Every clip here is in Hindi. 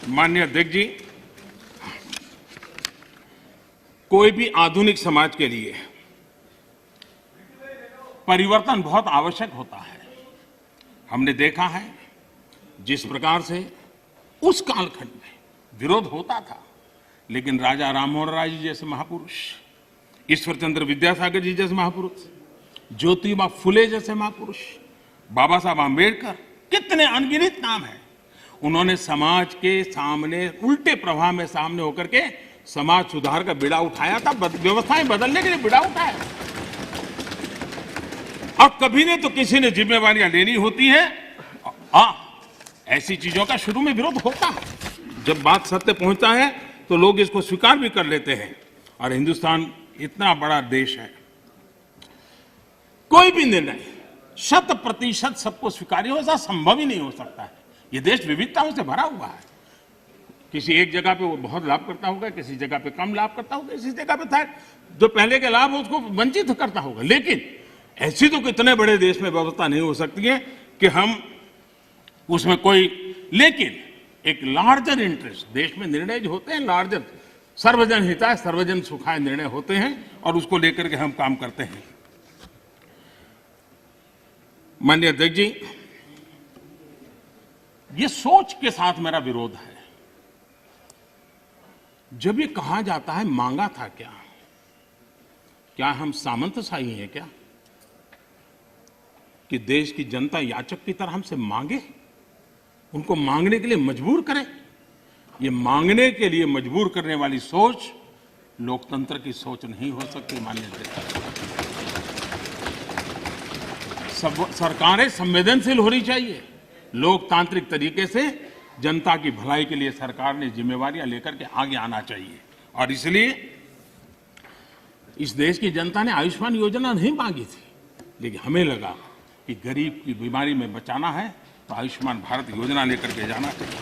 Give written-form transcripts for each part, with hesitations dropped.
माननीय अध्यक्ष जी, कोई भी आधुनिक समाज के लिए परिवर्तन बहुत आवश्यक होता है। हमने देखा है जिस प्रकार से उस कालखंड में विरोध होता था, लेकिन राजा राममोहन राय जी जैसे महापुरुष, ईश्वर चंद्र विद्यासागर जी जैसे महापुरुष, ज्योतिबा फुले जैसे महापुरुष, बाबा साहब आंबेडकर, कितने अनगिनत नाम हैं। उन्होंने समाज के सामने उल्टे प्रवाह में सामने होकर के समाज सुधार का बीड़ा उठाया था, व्यवस्थाएं बदलने के लिए बीड़ा उठाया। और कभी ने तो किसी ने जिम्मेवारियां लेनी होती हैं। ऐसी चीजों का शुरू में विरोध होता है, जब बात सत्य पहुंचता है तो लोग इसको स्वीकार भी कर लेते हैं। और हिंदुस्तान इतना बड़ा देश है, कोई भी निर्णय 100% सबको स्वीकार्य हो, ऐसा संभव ही नहीं हो सकता है। ये देश विविधताओं से भरा हुआ है। किसी एक जगह पे वो बहुत लाभ करता होगा, किसी जगह पे कम लाभ करता होगा, किसी जगह पे था जो पहले के लाभ उसको वंचित करता होगा। लेकिन ऐसी तो कितने बड़े देश में व्यवस्था नहीं हो सकती है कि हम उसमें कोई, लेकिन एक लार्जर इंटरेस्ट, देश में निर्णय जो होते हैं लार्जर, सर्वजन हिताय सर्वजन सुखाय निर्णय होते हैं और उसको लेकर के हम काम करते हैं। माननीय अध्यक्ष जी, ये सोच के साथ मेरा विरोध है। जब ये कहा जाता है मांगा था क्या हम सामंतशाही हैं क्या कि देश की जनता याचक की तरह हमसे मांगे, उनको मांगने के लिए मजबूर करें? ये मांगने के लिए मजबूर करने वाली सोच लोकतंत्र की सोच नहीं हो सकती। माननीय अध्यक्ष, सरकारें संवेदनशील होनी चाहिए। लोकतांत्रिक तरीके से जनता की भलाई के लिए सरकार ने जिम्मेवारियां लेकर के आगे आना चाहिए। और इसलिए इस देश की जनता ने आयुष्मान योजना नहीं मांगी थी, लेकिन हमें लगा कि गरीब की बीमारी में बचाना है तो आयुष्मान भारत योजना लेकर के जाना चाहिए।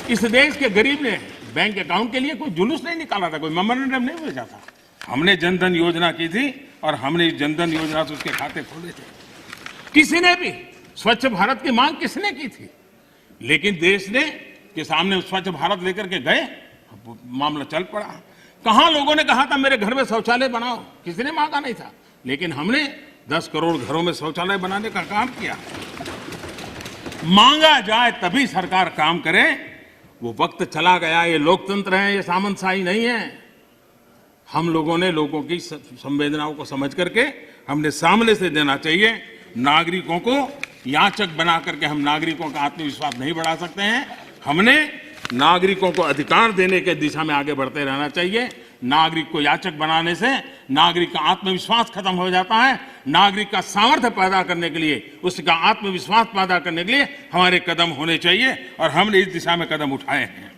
इस देश के गरीब ने बैंक अकाउंट के लिए कोई जुलूस नहीं निकाला था, कोई मेमोरेंडम नहीं भेजा था। हमने जनधन योजना की थी और हमने इस जनधन योजना से उसके खाते खोले थे। किसी ने भी स्वच्छ भारत की मांग किसने की थी? लेकिन देश ने के सामने स्वच्छ भारत लेकर के गए, मामला चल पड़ा। कहां लोगों ने कहा था मेरे घर में शौचालय बनाओ? किसी ने मांगा नहीं था, लेकिन हमने 10 करोड़ घरों में शौचालय बनाने का काम किया। मांगा जाए तभी सरकार काम करे, वो वक्त चला गया। ये लोकतंत्र है, ये सामंतशाही नहीं है। हम लोगों ने लोगों की संवेदनाओं को समझ करके हमने सामने से देना चाहिए। नागरिकों को याचक बना करके हम नागरिकों का आत्मविश्वास नहीं बढ़ा सकते हैं। हमने नागरिकों को अधिकार देने के दिशा में आगे बढ़ते रहना चाहिए। नागरिक को याचक बनाने से नागरिक का आत्मविश्वास खत्म हो जाता है। नागरिक का सामर्थ्य पैदा करने के लिए, उसका आत्मविश्वास पैदा करने के लिए हमारे कदम होने चाहिए और हमने इस दिशा में कदम उठाए हैं।